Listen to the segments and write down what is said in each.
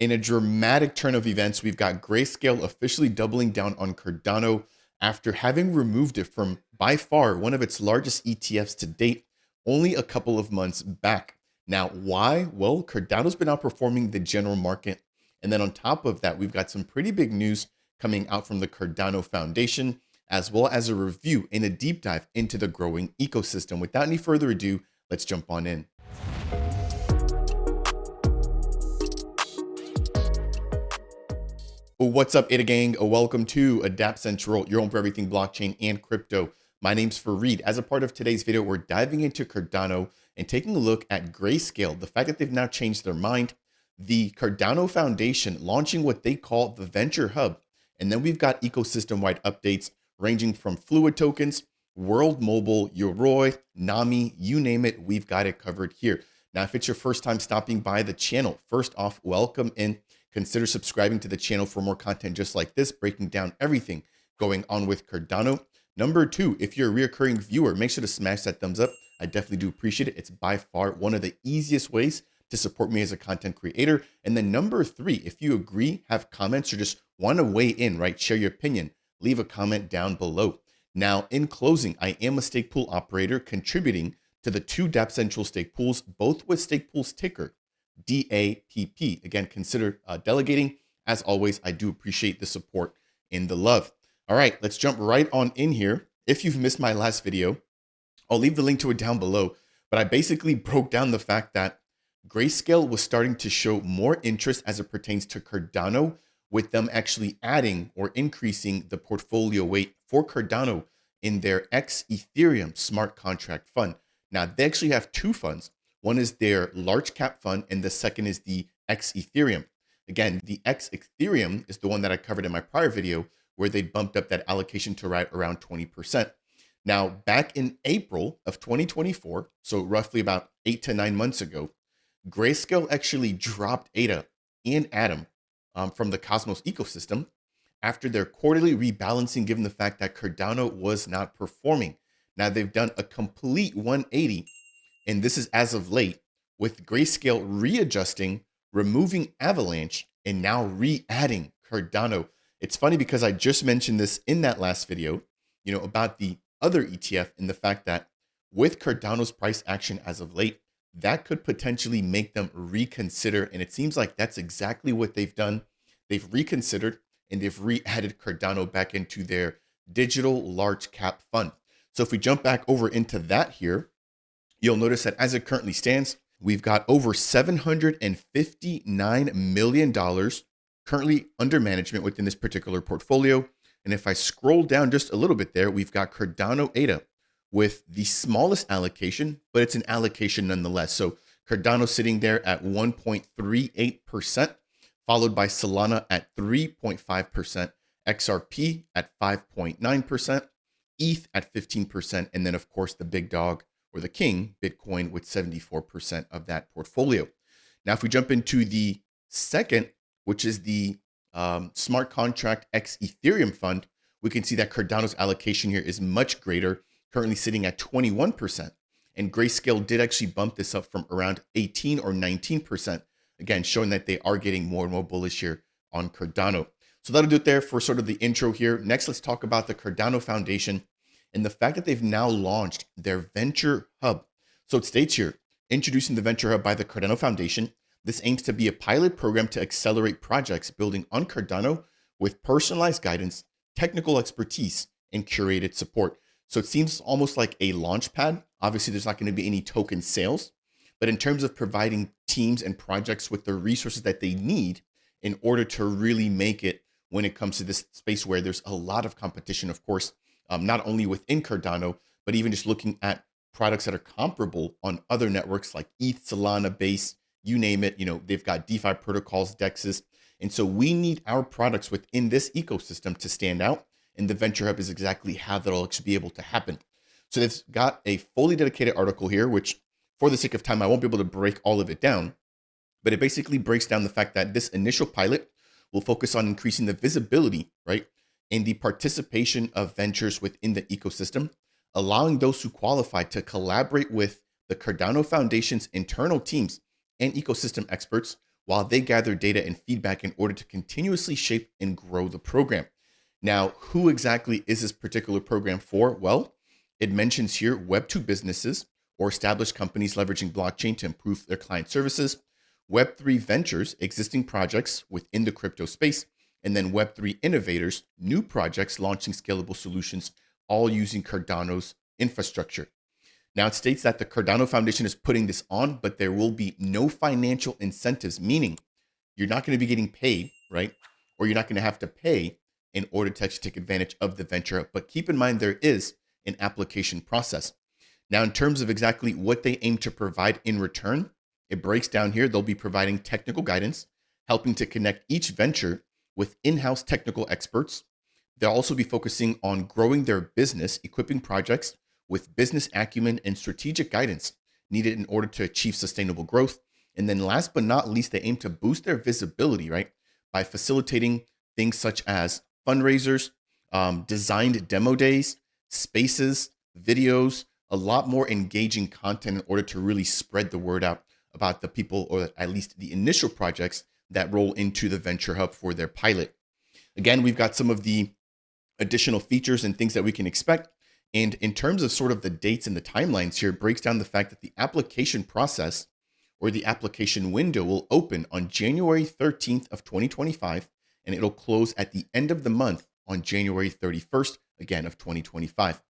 In a dramatic turn of events, we've got Grayscale officially doubling down on Cardano after having removed it from by far one of its largest ETFs to date only a couple of months back. Now, why? Well, Cardano's been outperforming the general market. And then on top of that, we've got some pretty big news coming out from the Cardano Foundation, as well as a review and a deep dive into the growing ecosystem. Without any further ado, let's jump on in. What's up, ADA gang? Welcome to Dapp Central, your home for everything blockchain and crypto. My name's Fareed. As a part of today's video, we're diving into Cardano and taking a look at Grayscale, the fact that they've now changed their mind, the Cardano Foundation launching what they call the Venture Hub, and then we've got ecosystem-wide updates ranging from Fluid tokens, World Mobile, Yoroi, Nami, you name it, we've got it covered here. Now, if it's your first time stopping by the channel, first off, welcome in. Consider subscribing to the channel for more content just like this, breaking down everything going on with Cardano. Number two, if you're a reoccurring viewer, make sure to smash that thumbs up. I definitely do appreciate it. It's by far one of the easiest ways to support me as a content creator. And then number three, if you agree, have comments, or just want to weigh in, right? Share your opinion, leave a comment down below. Now, in closing, I am a stake pool operator contributing to the two Dapp Central stake pools, both with stake pools ticker DAPP. Again, consider delegating. As always, I do appreciate the support and the love. All right, let's jump right on in here. If you've missed my last video, I'll leave the link to it down below. But I basically broke down the fact that Grayscale was starting to show more interest as it pertains to Cardano, with them actually adding or increasing the portfolio weight for Cardano in their X Ethereum smart contract fund. Now, they actually have two funds. One is their large cap fund, and the second is the X Ethereum. Again, the X Ethereum is the one that I covered in my prior video, where they bumped up that allocation to right around 20%. Now, back in April of 2024, so roughly about 8 to 9 months ago, Grayscale actually dropped ADA and Atom from the Cosmos ecosystem after their quarterly rebalancing, given the fact that Cardano was not performing. Now, they've done a complete 180. And this is as of late, with Grayscale readjusting, removing Avalanche, and now re-adding Cardano. It's funny because I just mentioned this in that last video, about the other ETF, and the fact that with Cardano's price action as of late, that could potentially make them reconsider. And it seems like that's exactly what they've done. They've reconsidered and they've re-added Cardano back into their digital large cap fund. So if we jump back over into that here, you'll notice that as it currently stands, we've got over $759 million currently under management within this particular portfolio. And if I scroll down just a little bit there, we've got Cardano ADA with the smallest allocation, but it's an allocation nonetheless. So Cardano sitting there at 1.38%, followed by Solana at 3.5%, XRP at 5.9%, ETH at 15%, and then of course the big dog, or the king, Bitcoin, with 74% of that portfolio. Now, if we jump into the second, which is the smart contract X Ethereum fund, we can see that Cardano's allocation here is much greater, currently sitting at 21%. And Grayscale did actually bump this up from around 18 or 19%, again, showing that they are getting more and more bullish here on Cardano. So that'll do it there for sort of the intro here. Next, let's talk about the Cardano Foundation and the fact that they've now launched their Venture Hub. So it states here, introducing the Venture Hub by the Cardano Foundation. This aims to be a pilot program to accelerate projects building on Cardano with personalized guidance, technical expertise, and curated support. So it seems almost like a launch pad. Obviously, there's not going to be any token sales, but in terms of providing teams and projects with the resources that they need in order to really make it when it comes to this space where there's a lot of competition, of course, not only within Cardano, but even just looking at products that are comparable on other networks like ETH, Solana, Base, you name it. They've got DeFi protocols, DEXs. And so we need our products within this ecosystem to stand out. And the Venture Hub is exactly how that'll actually be able to happen. So they've got a fully dedicated article here, which for the sake of time, I won't be able to break all of it down. But it basically breaks down the fact that this initial pilot will focus on increasing the visibility, right, and the participation of ventures within the ecosystem, allowing those who qualify to collaborate with the Cardano Foundation's internal teams and ecosystem experts while they gather data and feedback in order to continuously shape and grow the program. Now, who exactly is this particular program for? Well, it mentions here Web2 businesses or established companies leveraging blockchain to improve their client services, Web3 ventures, existing projects within the crypto space, and then Web3 innovators, new projects launching scalable solutions, all using Cardano's infrastructure. Now, it states that the Cardano Foundation is putting this on, but there will be no financial incentives, meaning you're not going to be getting paid, right? Or you're not going to have to pay in order to actually take advantage of the venture. But keep in mind, there is an application process. Now, in terms of exactly what they aim to provide in return, it breaks down here. They'll be providing technical guidance, helping to connect each venture with in-house technical experts. They'll also be focusing on growing their business, equipping projects with business acumen and strategic guidance needed in order to achieve sustainable growth. And then last but not least, they aim to boost their visibility, right? By facilitating things such as fundraisers, designed demo days, spaces, videos, a lot more engaging content in order to really spread the word out about the people, or at least the initial projects that roll into the Venture Hub for their pilot. Again, we've got some of the additional features and things that we can expect. And in terms of sort of the dates and the timelines here, it breaks down the fact that the application process or the application window will open on January 13th of 2025, and it'll close at the end of the month on January 31st, again, of 2025.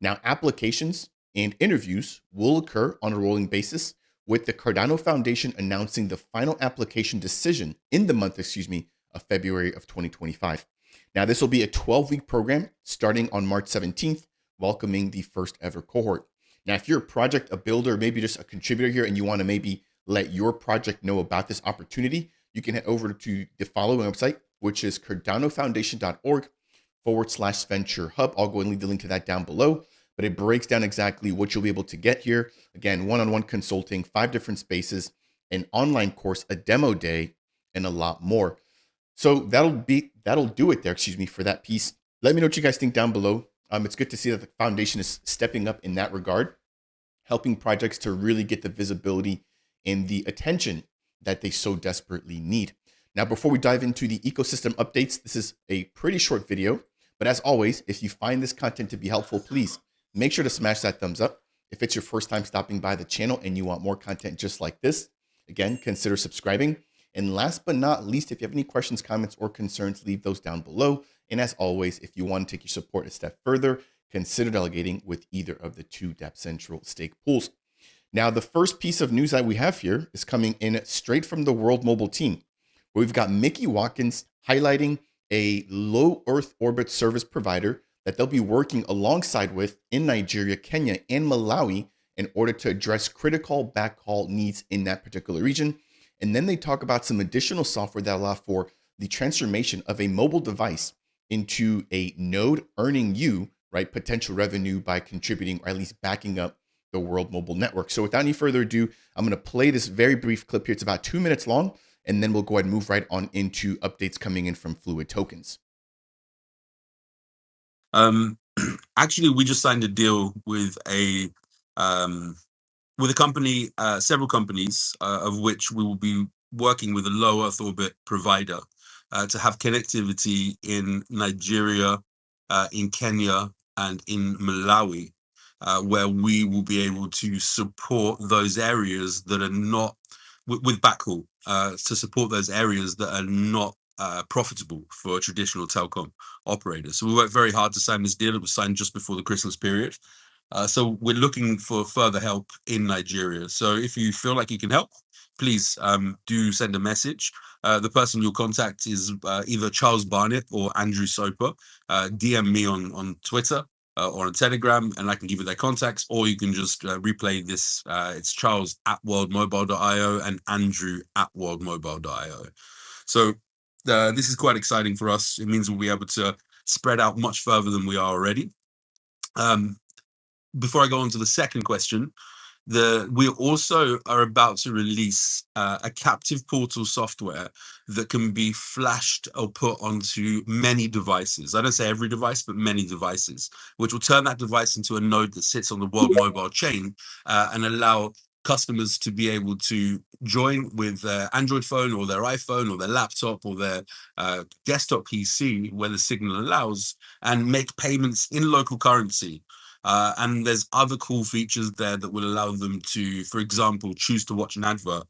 Now, applications and interviews will occur on a rolling basis, with the Cardano Foundation announcing the final application decision in the month, of February of 2025. Now, this will be a 12-week program starting on March 17th, welcoming the first ever cohort. Now, if you're a project, a builder, maybe just a contributor here, and you want to maybe let your project know about this opportunity, you can head over to the following website, which is cardanofoundation.org/venture hub. I'll go and leave the link to that down below, but it breaks down exactly what you'll be able to get here. Again, one-on-one consulting, 5 different spaces, an online course, a demo day, and a lot more. So that'll do it there, for that piece. Let me know what you guys think down below. It's good to see that the foundation is stepping up in that regard, helping projects to really get the visibility and the attention that they so desperately need. Now, before we dive into the ecosystem updates, this is a pretty short video, but as always, if you find this content to be helpful, please make sure to smash that thumbs up. If it's your first time stopping by the channel and you want more content just like this, again, consider subscribing. And last but not least, if you have any questions, comments, or concerns, leave those down below. And as always, if you want to take your support a step further, consider delegating with either of the 2 Dapp Central stake pools. Now, the first piece of news that we have here is coming in straight from the World Mobile team, where we've got Mickey Watkins highlighting a low Earth orbit service provider that they'll be working alongside with in Nigeria, Kenya, and Malawi in order to address critical backhaul needs in that particular region. And then they talk about some additional software that allow for the transformation of a mobile device into a node, earning you, right, potential revenue by contributing or at least backing up the World Mobile Network. So without any further ado, I'm going to play this very brief clip here. It's about 2 minutes long, and then we'll go ahead and move right on into updates coming in from Fluid Tokens. Actually, we just signed a deal with a company, several companies, of which we will be working with a low Earth orbit provider to have connectivity in Nigeria, in Kenya, and in Malawi, where we will be able to support those areas that are not with backhaul, to support those areas that are not profitable for traditional telecom operators. So we worked very hard to sign this deal. It was signed just before the Christmas period. So we're looking for further help in Nigeria. So if you feel like you can help, please do send a message. The person you'll contact is either Charles Barnett or Andrew Soper. DM me on Twitter or on Telegram, and I can give you their contacts, or you can just replay this. It's Charles@worldmobile.io and Andrew@worldmobile.io. So this is quite exciting for us. It means we'll be able to spread out much further than we are already. Before I go on to the second question, we also are about to release a captive portal software that can be flashed or put onto many devices. I don't say every device, but many devices, which will turn that device into a node that sits on the World Mobile chain and allow customers to be able to join with their Android phone or their iPhone or their laptop or their desktop PC where the signal allows, and make payments in local currency. And there's other cool features there that will allow them to, for example, choose to watch an advert,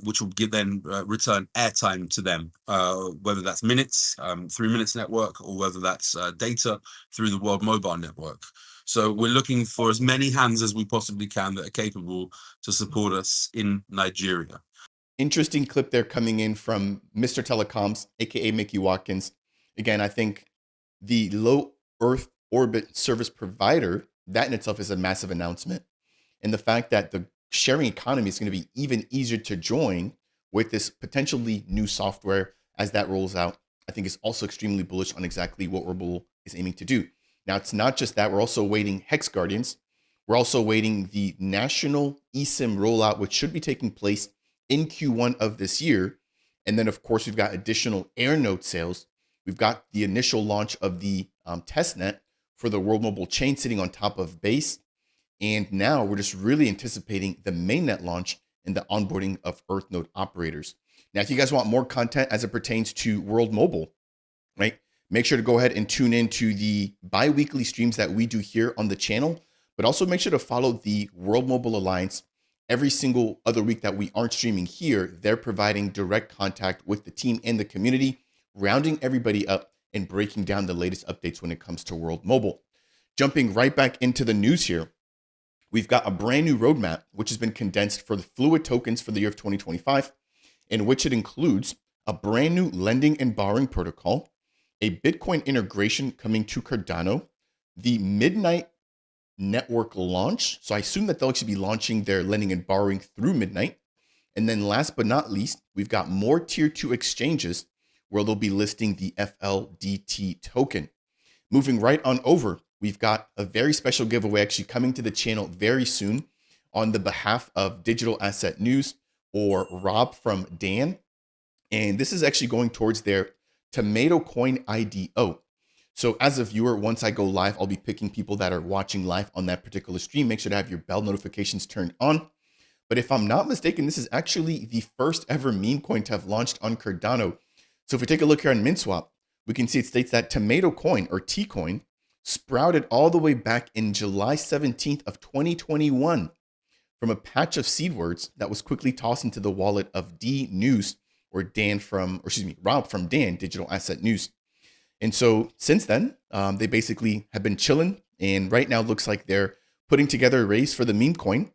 which will then return airtime to them, whether that's minutes through Minutes Network, or whether that's data through the World Mobile Network. So we're looking for as many hands as we possibly can that are capable to support us in Nigeria. Interesting clip there coming in from Mr. Telecoms, aka Mickey Watkins. Again, I think the low Earth orbit service provider, that in itself is a massive announcement. And the fact that the sharing economy is going to be even easier to join with this potentially new software as that rolls out, I think is also extremely bullish on exactly what Orbital is aiming to do. Now, it's not just that. We're also waiting Hex Guardians. We're also waiting the national eSIM rollout, which should be taking place in Q1 of this year. And then, of course, we've got additional AirNode sales. We've got the initial launch of the testnet for the World Mobile Chain sitting on top of Base. And now we're just really anticipating the mainnet launch and the onboarding of EarthNode operators. Now, if you guys want more content as it pertains to World Mobile, right, make sure to go ahead and tune in to the bi-weekly streams that we do here on the channel, but also make sure to follow the World Mobile Alliance. Every single other week that we aren't streaming here, they're providing direct contact with the team and the community, rounding everybody up and breaking down the latest updates when it comes to World Mobile. Jumping right back into the news here, we've got a brand new roadmap, which has been condensed for the Fluid tokens for the year of 2025, in which it includes a brand new lending and borrowing protocol, a Bitcoin integration coming to Cardano, the Midnight Network launch. So I assume that they'll actually be launching their lending and borrowing through Midnight. And then last but not least, we've got more tier 2 exchanges where they'll be listing the FLDT token. Moving right on over, we've got a very special giveaway actually coming to the channel very soon on the behalf of Digital Asset News, or Rob from Dan. And this is actually going towards their Tomato Coin IDO. So as a viewer, once I go live, I'll be picking people that are watching live on that particular stream. Make sure to have your bell notifications turned on. But if I'm not mistaken, this is actually the first ever meme coin to have launched on Cardano. So if we take a look here on Minswap, we can see it states that Tomato Coin, or T-Coin, sprouted all the way back in July 17th of 2021 from a patch of seed words that was quickly tossed into the wallet of D News, or Rob from Dan, Digital Asset News. And so since then, they basically have been chilling. And right now looks like they're putting together a raise for the meme coin,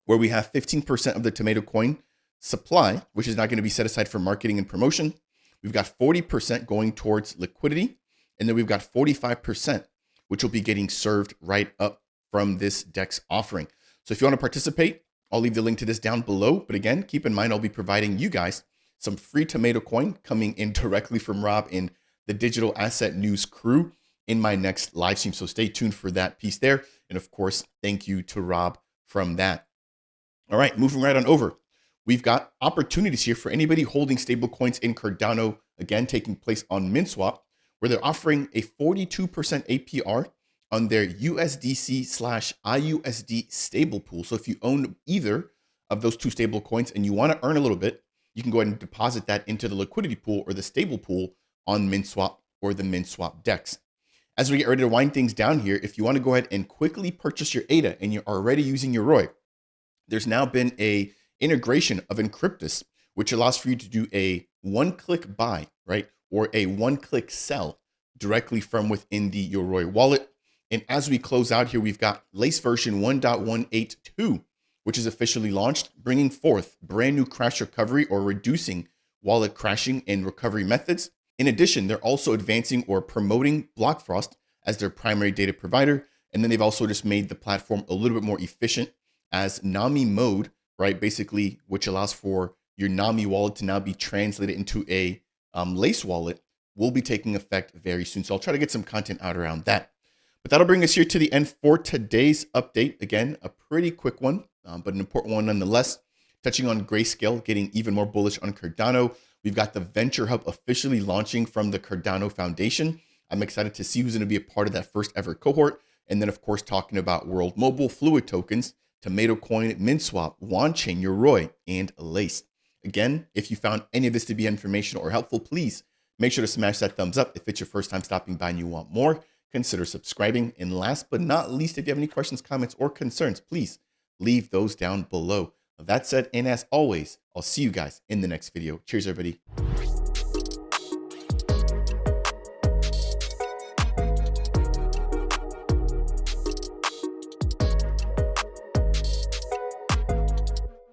where we have 15% of the Tomato Coin supply, which is not going to be set aside for marketing and promotion. We've got 40% going towards liquidity. And then we've got 45%, which will be getting served right up from this DEX offering. So if you want to participate, I'll leave the link to this down below. But again, keep in mind, I'll be providing you guys some free Tomato Coin coming in directly from Rob and the Digital Asset News crew in my next live stream. So stay tuned for that piece there. And of course, thank you to Rob from that. All right, moving right on over. We've got opportunities here for anybody holding stablecoins in Cardano, again, taking place on Minswap, where they're offering a 42% APR on their USDC/IUSD stable pool. So if you own either of those two stable coins and you want to earn a little bit, you can go ahead and deposit that into the liquidity pool or the stable pool on Minswap or the Minswap DEX. As we get ready to wind things down here, if you want to go ahead and quickly purchase your ADA and you're already using your ROI, there's now been a integration of Encryptus, which allows for you to do a one-click buy, right? Or a one-click sell directly from within the Yoroi wallet. And as we close out here, we've got Lace version 1.182, which is officially launched, bringing forth brand new crash recovery or reducing wallet crashing and recovery methods. In addition, they're also advancing or promoting Blockfrost as their primary data provider. And then they've also just made the platform a little bit more efficient as NAMI mode, right? Basically, which allows for your NAMI wallet to now be translated into a Lace wallet, will be taking effect very soon. So I'll try to get some content out around that. But that'll bring us here to the end for today's update. Again, a pretty quick one, but an important one nonetheless. Touching on Grayscale, getting even more bullish on Cardano. We've got the Venture Hub officially launching from the Cardano Foundation. I'm excited to see who's going to be a part of that first ever cohort. And then, of course, talking about World Mobile Fluid tokens Tomato Coin, Minswap, OneChain, Yoroi, and RELISTS. Again, if you found any of this to be informational or helpful, please make sure to smash that thumbs up. If it's your first time stopping by and you want more, consider subscribing. And last but not least, if you have any questions, comments, or concerns, please leave those down below. That said, and as always, I'll see you guys in the next video. Cheers, everybody.